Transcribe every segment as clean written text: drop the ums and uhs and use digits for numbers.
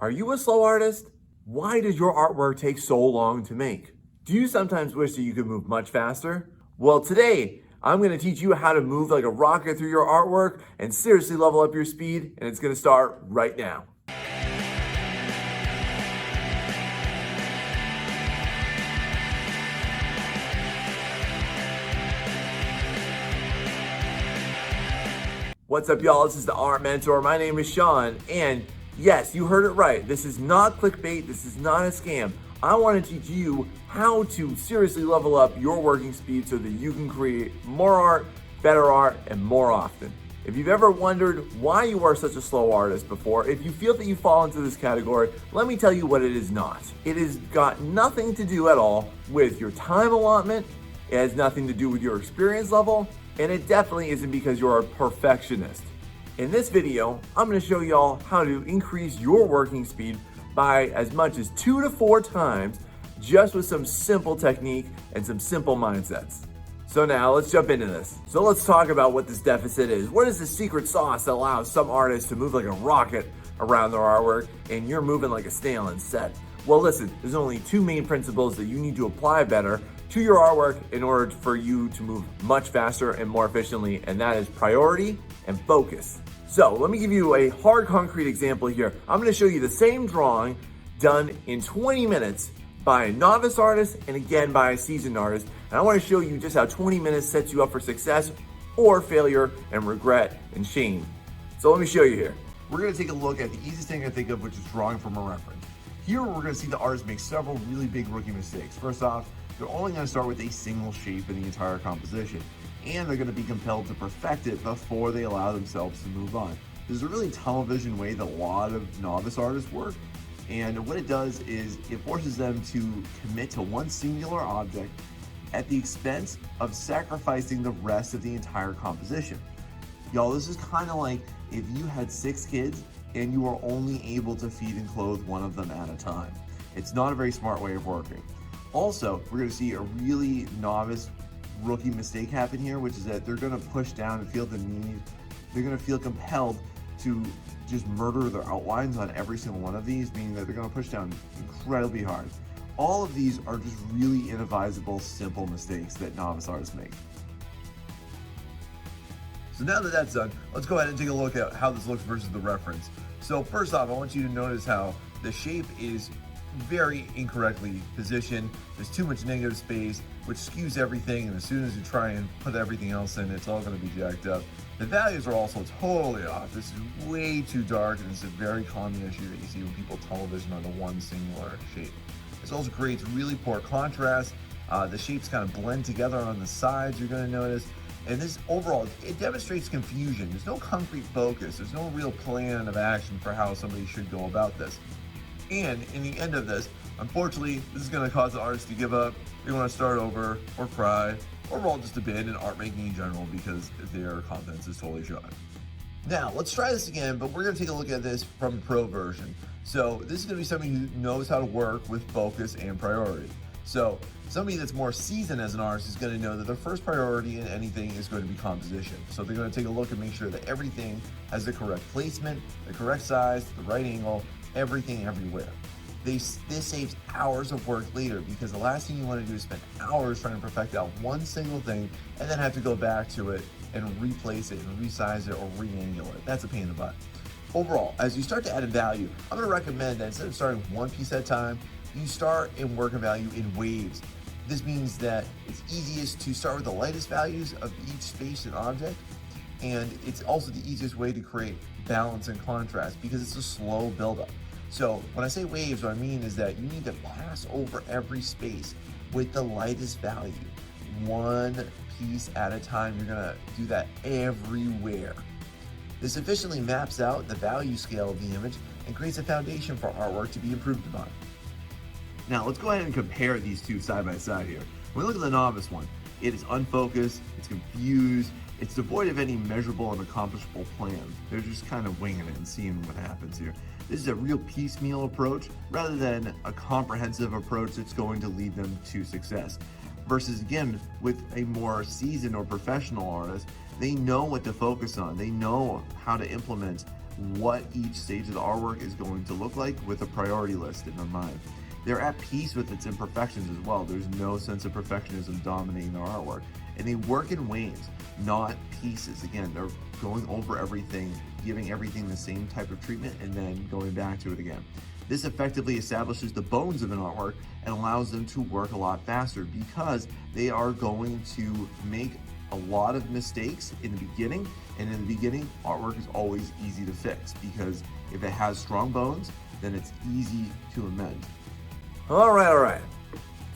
Are you a slow artist? Why does your artwork take so long to make? Do you sometimes wish that you could move much faster? Well, today, I'm going to teach you how to move like a rocket through your artwork and seriously level up your speed, and it's going to start right now. What's up, y'all? This is the Art Mentor. My name is Sean, and yes, you heard it right. This is not clickbait. This is not a scam. I want to teach you how to seriously level up your working speed so that you can create more art, better art, and more often. If you've ever wondered why you are such a slow artist before, if you feel that you fall into this category, let me tell you what it is not. It has got nothing to do at all with your time allotment. It has nothing to do with your experience level. And it definitely isn't because you're a perfectionist. In this video, I'm going to show y'all how to increase your working speed by as much as 2 to 4 times just with some simple technique and some simple mindsets. So now let's jump into this. So let's talk about what this deficit is. What is the secret sauce that allows some artists to move like a rocket around their artwork and you're moving like a snail in set? Well, listen, there's only 2 main principles that you need to apply better to your artwork in order for you to move much faster and more efficiently, and that is priority and focus. So let me give you a hard concrete example here. I'm going to show you the same drawing done in 20 minutes by a novice artist and again by a seasoned artist. And I want to show you just how 20 minutes sets you up for success or failure and regret and shame. So let me show you here. We're going to take a look at the easiest thing I think of, which is drawing from a reference. Here we're going to see the artist make several really big rookie mistakes. First off, they're only going to start with a single shape in the entire composition, and they're going to be compelled to perfect it before they allow themselves to move on. This is a really tunnel vision way that a lot of novice artists work, and what it does is it forces them to commit to one singular object at the expense of sacrificing the rest of the entire composition. Y'all, this is kind of like if you had 6 kids and you were only able to feed and clothe one of them at a time. It's not a very smart way of working. Also, we're going to see a really novice rookie mistake happen here, which is that they're going to push down and feel the need. They're going to feel compelled to just murder their outlines on every single one of these, meaning that they're going to push down incredibly hard. All of these are just really inadvisable, simple mistakes that novice artists make. So now that that's done, let's go ahead and take a look at how this looks versus the reference. So first off, I want you to notice how the shape is very incorrectly positioned. There's too much negative space, which skews everything, and as soon as you try and put everything else in, it's all going to be jacked up. The values are also totally off. This is way too dark, and it's a very common issue that you see when people tunnel vision on the one singular shape. This also creates really poor contrast. The shapes kind of blend together on the sides, you're going to notice. And this overall, it demonstrates confusion. There's no concrete focus. There's no real plan of action for how somebody should go about this. And in the end of this, unfortunately, this is going to cause the artist to give up. They want to start over or cry, or overall just abandon art making in general because their confidence is totally shot. Now, let's try this again, but we're going to take a look at this from the pro version. So this is going to be somebody who knows how to work with focus and priority. So somebody that's more seasoned as an artist is going to know that their first priority in anything is going to be composition. So they're going to take a look and make sure that everything has the correct placement, the correct size, the right angle, everything everywhere. This saves hours of work later, because the last thing you want to do is spend hours trying to perfect out one single thing and then have to go back to it and replace it and resize it or re-angle it. That's a pain in the butt. Overall, as you start to add in value, I'm going to recommend that instead of starting with one piece at a time, you start and work in value in waves. This means that it's easiest to start with the lightest values of each space and object, and it's also the easiest way to create balance and contrast because it's a slow buildup. So when I say waves, what I mean is that you need to pass over every space with the lightest value, one piece at a time. You're gonna do that everywhere. This efficiently maps out the value scale of the image and creates a foundation for artwork to be improved upon. Now let's go ahead and compare these two side by side here. When we look at the novice one, it is unfocused, it's confused, it's devoid of any measurable and accomplishable plan. They're just kind of winging it and seeing what happens here. This is a real piecemeal approach rather than a comprehensive approach that's going to lead them to success. Versus again, with a more seasoned or professional artist, they know what to focus on. They know how to implement what each stage of the artwork is going to look like with a priority list in their mind. They're at peace with its imperfections as well. There's no sense of perfectionism dominating their artwork. And they work in waves, not pieces. Again, they're going over everything, giving everything the same type of treatment, and then going back to it again. This effectively establishes the bones of an artwork and allows them to work a lot faster because they are going to make a lot of mistakes in the beginning. And in the beginning, artwork is always easy to fix because if it has strong bones, then it's easy to amend. All right.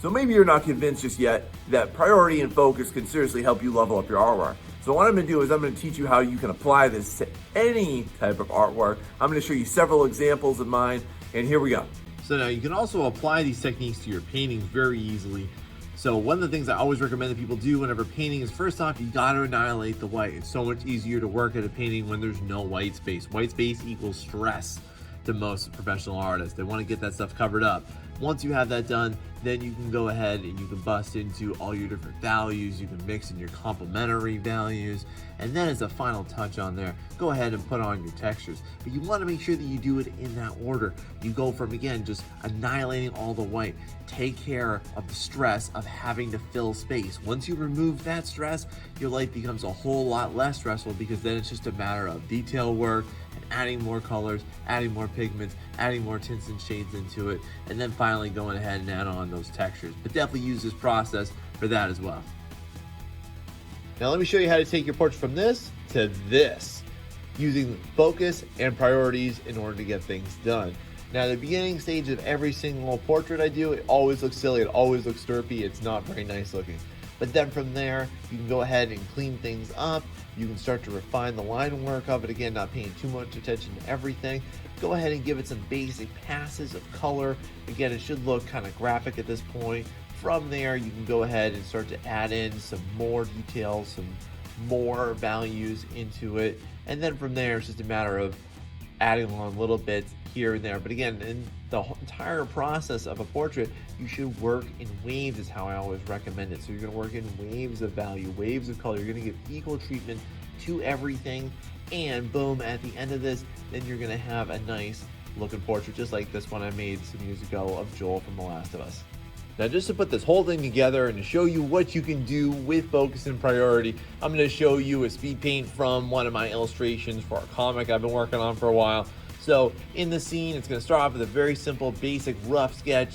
So maybe you're not convinced just yet that priority and focus can seriously help you level up your artwork. So what I'm gonna do is I'm gonna teach you how you can apply this to any type of artwork. I'm gonna show you several examples of mine, and here we go. So now you can also apply these techniques to your paintings very easily. So one of the things I always recommend that people do whenever painting is, first off, you gotta annihilate the white. It's so much easier to work at a painting when there's no white space. White space equals stress to most professional artists. They wanna get that stuff covered up. Once you have that done, then you can go ahead and you can bust into all your different values. You can mix in your complementary values. And then as a final touch on there, go ahead and put on your textures. But you want to make sure that you do it in that order. You go from, again, just annihilating all the white. Take care of the stress of having to fill space. Once you remove that stress, your life becomes a whole lot less stressful because then it's just a matter of detail work, adding more colors, adding more pigments, adding more tints and shades into it, and then finally going ahead and add on those textures. But definitely use this process for that as well. Now let me show you how to take your portrait from this to this, using focus and priorities in order to get things done. Now the beginning stage of every single portrait I do, it always looks silly, it always looks derpy, it's not very nice looking. But then from there, you can go ahead and clean things up. You can start to refine the line work of it. Again, not paying too much attention to everything. Go ahead and give it some basic passes of color. Again, it should look kind of graphic at this point. From there, you can go ahead and start to add in some more details, some more values into it. And then from there, it's just a matter of adding on little bits here and there. But again, in the entire process of a portrait, you should work in waves is how I always recommend it. So you're gonna work in waves of value, waves of color. You're gonna give equal treatment to everything. And boom, at the end of this, then you're gonna have a nice looking portrait, just like this one I made some years ago of Joel from The Last of Us. Now just to put this whole thing together and to show you what you can do with focus and priority, I'm going to show you a speed paint from one of my illustrations for a comic I've been working on for a while. So in the scene, it's going to start off with a very simple, basic, rough sketch,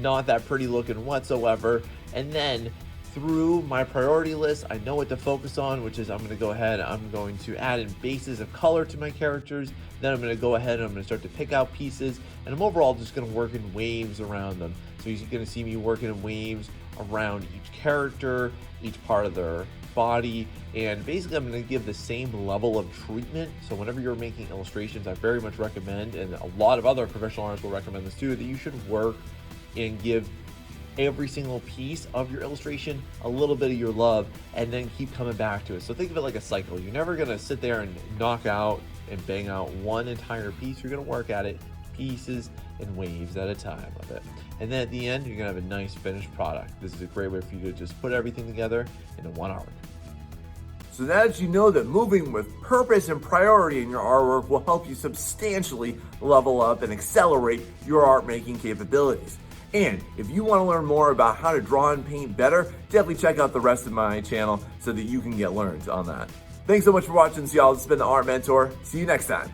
not that pretty looking whatsoever. And then through my priority list, I know what to focus on, which is I'm going to go ahead, I'm going to add in bases of color to my characters. Then I'm going to go ahead and I'm going to start to pick out pieces, and I'm overall just going to work in waves around them. So you're going to see me working in waves around each character, each part of their body, and basically I'm going to give the same level of treatment. So whenever you're making illustrations, I very much recommend, and a lot of other professional artists will recommend this too, that you should work and give every single piece of your illustration a little bit of your love, and then keep coming back to it. So think of it like a cycle. You're never going to sit there and knock out and bang out one entire piece. You're going to work at it pieces and waves at a time of it. And then at the end, you're going to have a nice finished product. This is a great way for you to just put everything together into one artwork. So now that you know that moving with purpose and priority in your artwork will help you substantially level up and accelerate your art making capabilities. And if you want to learn more about how to draw and paint better, definitely check out the rest of my channel so that you can get learned on that. Thanks so much for watching, y'all. This has been the Art Mentor. See you next time.